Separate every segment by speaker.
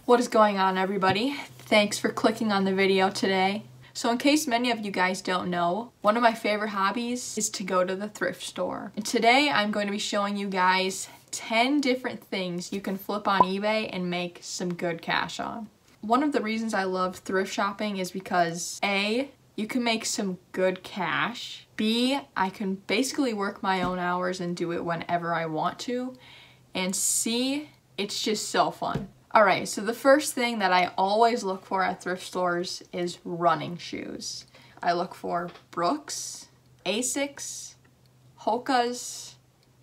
Speaker 1: What is going on, everybody? Thanks for clicking on the video today. So in case many of you guys don't know, one of my favorite hobbies is to go to the thrift store. And today I'm going to be showing you guys 10 different things you can flip on eBay and make some good cash on. One of the reasons I love thrift shopping is because A, you can make some good cash. B, I can basically work my own hours and do it whenever I want to. And C, it's just so fun. Alright, so the first thing that I always look for at thrift stores is running shoes. I look for Brooks, Asics, Hoka's,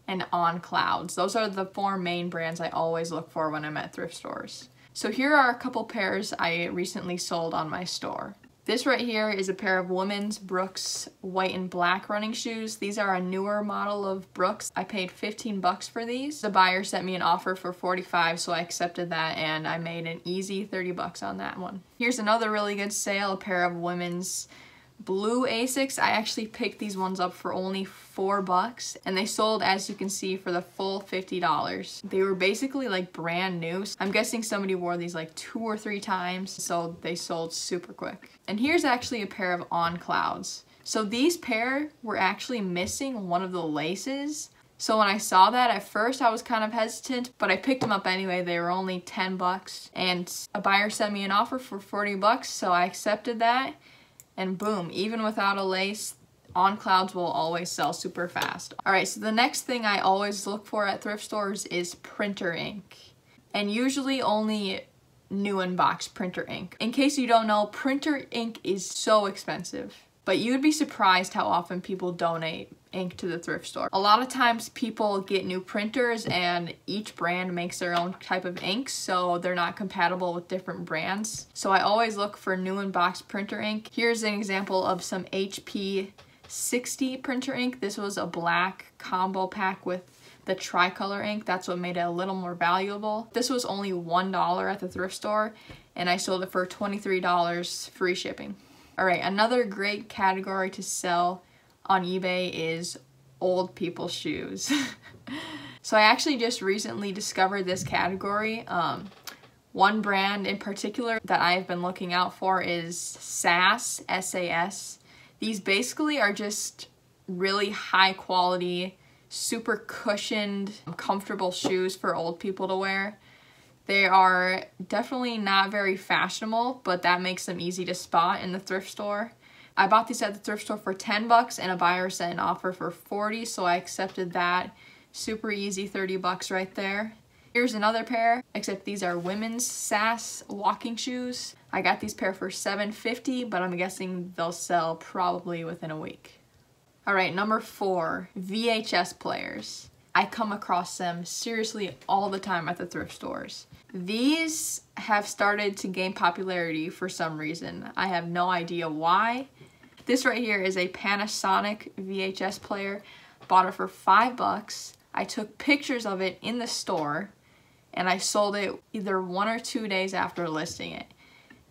Speaker 1: and On Clouds. Those are the 4 main brands I always look for when I'm at thrift stores. So here are a couple pairs I recently sold on my store. This right here is a pair of women's Brooks white and black running shoes. These are a newer model of Brooks. I paid 15 bucks for these. The buyer sent me an offer for 45, so I accepted that and I made an easy 30 bucks on that one. Here's another really good sale, a pair of women's blue Asics. I actually picked these ones up for only 4 bucks and they sold, as you can see, for the full $50. They were basically like brand new. I'm guessing somebody wore these like 2 or 3 times, so they sold super quick. And here's actually a pair of On Clouds. So these pair were actually missing one of the laces. So when I saw that, at first I was kind of hesitant, but I picked them up anyway. They were only 10 bucks and a buyer sent me an offer for 40 bucks, so I accepted that. And boom, even without a lace, On Clouds will always sell super fast. Alright, so the next thing I always look for at thrift stores is printer ink. And usually only new in box printer ink. In case you don't know, printer ink is so expensive. But you'd be surprised how often people donate ink to the thrift store. A lot of times people get new printers and each brand makes their own type of ink, so they're not compatible with different brands. So I always look for new in box printer ink. Here's an example of some HP 60 printer ink. This was a black combo pack with the tricolor ink. That's what made it a little more valuable. This was only $1 at the thrift store and I sold it for $23 free shipping. Alright, another great category to sell on eBay is old people's shoes. So I actually just recently discovered this category. One brand in particular that I've been looking out for is SAS, S-A-S. These basically are just really high quality, super cushioned, comfortable shoes for old people to wear. They are definitely not very fashionable, but that makes them easy to spot in the thrift store. I bought these at the thrift store for 10 bucks and a buyer sent an offer for 40, so I accepted that. Super easy 30 bucks right there. Here's another pair, except these are women's SAS walking shoes. I got these pair for $7.50, but I'm guessing they'll sell probably within a week. Alright, number 4, VHS Players. I come across them seriously all the time at the thrift stores. These have started to gain popularity for some reason. I have no idea why. This right here is a Panasonic VHS player. Bought it for 5 bucks. I took pictures of it in the store and I sold it either 1 or 2 days after listing it.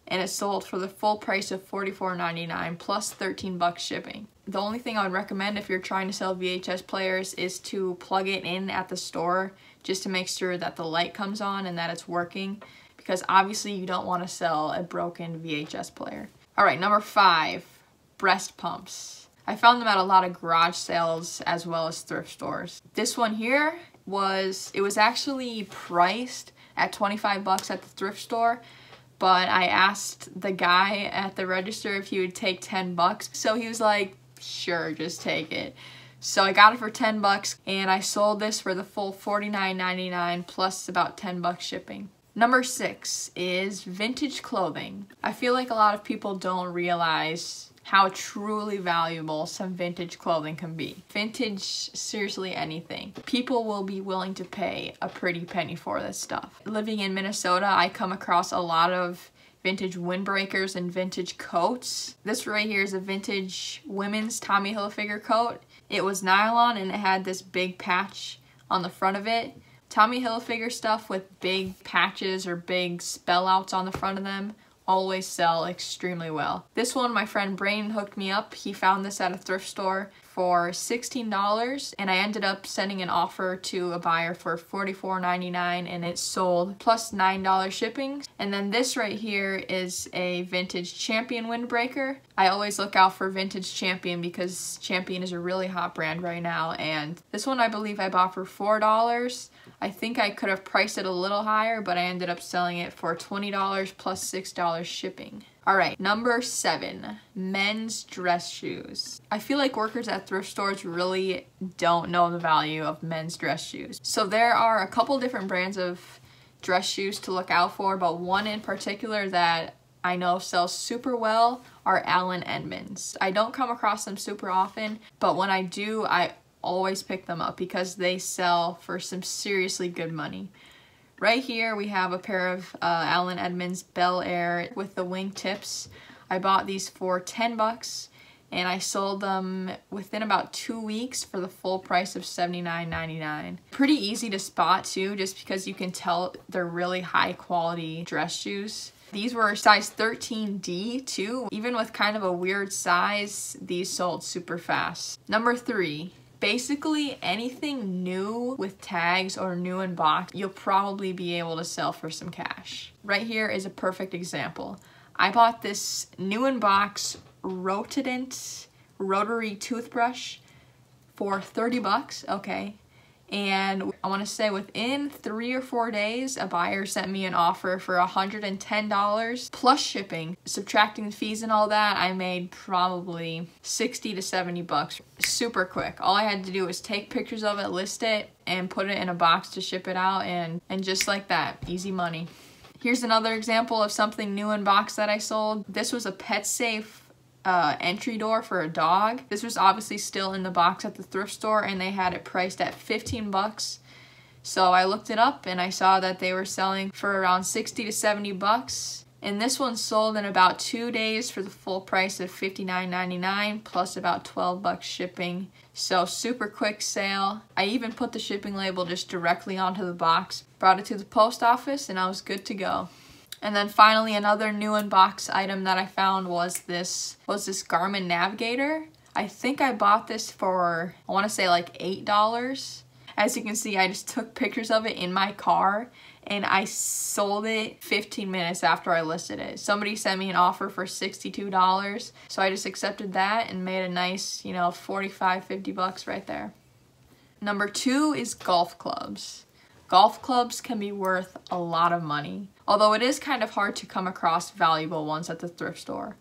Speaker 1: And it sold for the full price of $44.99 plus 13 bucks shipping. The only thing I would recommend if you're trying to sell VHS players is to plug it in at the store just to make sure that the light comes on and that it's working, because obviously you don't want to sell a broken VHS player. Alright, number 5, breast pumps. I found them at a lot of garage sales as well as thrift stores. This one here was actually priced at 25 bucks at the thrift store. But I asked the guy at the register if he would take 10 bucks. So he was like, sure, just take it. So I got it for 10 bucks and I sold this for the full $49.99 plus about 10 bucks shipping. Number 6 is vintage clothing. I feel like a lot of people don't realize how truly valuable some vintage clothing can be. Vintage, seriously anything. People will be willing to pay a pretty penny for this stuff. Living in Minnesota, I come across a lot of vintage windbreakers and vintage coats. This right here is a vintage women's Tommy Hilfiger coat. It was nylon and it had this big patch on the front of it. Tommy Hilfiger stuff with big patches or big spell outs on the front of them always sell extremely well. This one, my friend Brain hooked me up. He found this at a thrift store for $16, and I ended up sending an offer to a buyer for $44.99, and it sold plus $9 shipping. And then this right here is a vintage Champion windbreaker. I always look out for vintage Champion because Champion is a really hot brand right now, and this one I believe I bought for $4. I think I could have priced it a little higher, but I ended up selling it for $20 plus $6 shipping. Alright, number 7, men's dress shoes. I feel like workers at thrift stores really don't know the value of men's dress shoes. So there are a couple different brands of dress shoes to look out for, but one in particular that I know sells super well are Allen Edmonds. I don't come across them super often, but when I do, I always pick them up because they sell for some seriously good money. Right here we have a pair of Allen Edmonds Bel Air with the wing tips. I bought these for $10 and I sold them within about 2 weeks for the full price of $79.99. Pretty easy to spot too, just because you can tell they're really high quality dress shoes. These were size 13D too. Even with kind of a weird size, these sold super fast. Number 3. Basically anything new with tags or new in box, you'll probably be able to sell for some cash. Right here is a perfect example. I bought this new in box Rotadent rotary toothbrush for $30, okay. And I want to say within 3 or 4 days, a buyer sent me an offer for $110 plus shipping. Subtracting fees and all that, I made probably $60 to $70. Super quick. All I had to do was take pictures of it, list it, and put it in a box to ship it out, and just like that, easy money. Here's another example of something new in box that I sold. This was a pet safe entry door for a dog. This was obviously still in the box at the thrift store, and they had it priced at $15. So I looked it up and I saw that they were selling for around $60 to $70. And this one sold in about 2 days for the full price of $59.99 plus about $12 shipping. So super quick sale. I even put the shipping label just directly onto the box, brought it to the post office, and I was good to go. And then finally, another new in box item that I found was this Garmin Navigator. I think I bought this for, I want to say like $8. As you can see, I just took pictures of it in my car and I sold it 15 minutes after I listed it. Somebody sent me an offer for $62, so I just accepted that and made a nice, you know, $45, $50 right there. Number 2 is golf clubs. Golf clubs can be worth a lot of money, although it is kind of hard to come across valuable ones at the thrift store.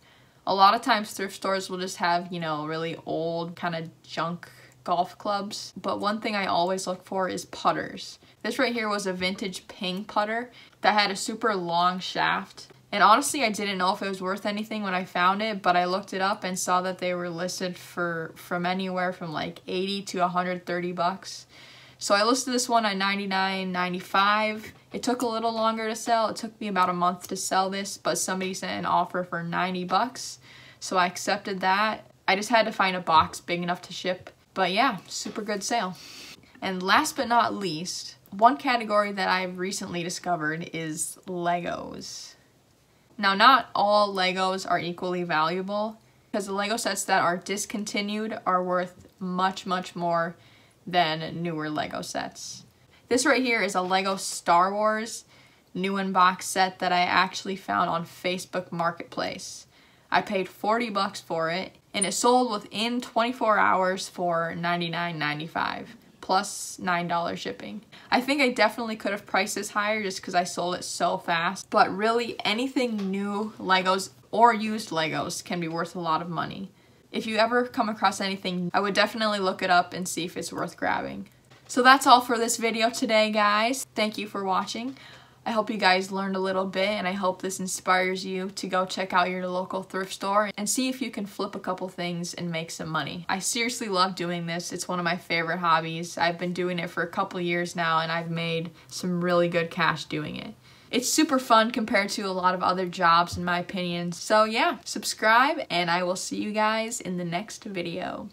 Speaker 1: A lot of times thrift stores will just have, you know, really old kind of junk golf clubs, but one thing I always look for is putters. This right here was a vintage ping putter that had a super long shaft, and honestly I didn't know if it was worth anything when I found it, but I looked it up and saw that they were listed from anywhere from like $80 to $130. So I listed this one at $99.95. It took a little longer to sell. It took me about a month to sell this, but somebody sent an offer for $90. So I accepted that. I just had to find a box big enough to ship. But yeah, super good sale. And last but not least, one category that I've recently discovered is Legos. Now, not all Legos are equally valuable, because the Lego sets that are discontinued are worth much, much more than newer Lego sets. This right here is a Lego Star Wars new in box set that I actually found on Facebook Marketplace. I paid $40 for it, and it sold within 24 hours for $99.95 plus $9 shipping. I think I definitely could have priced this higher just because I sold it so fast, but really anything new Legos or used Legos can be worth a lot of money. If you ever come across anything, I would definitely look it up and see if it's worth grabbing. So that's all for this video today, guys. Thank you for watching. I hope you guys learned a little bit, and I hope this inspires you to go check out your local thrift store and see if you can flip a couple things and make some money. I seriously love doing this. It's one of my favorite hobbies. I've been doing it for a couple years now, and I've made some really good cash doing it. It's super fun compared to a lot of other jobs in my opinion. So yeah, subscribe, and I will see you guys in the next video.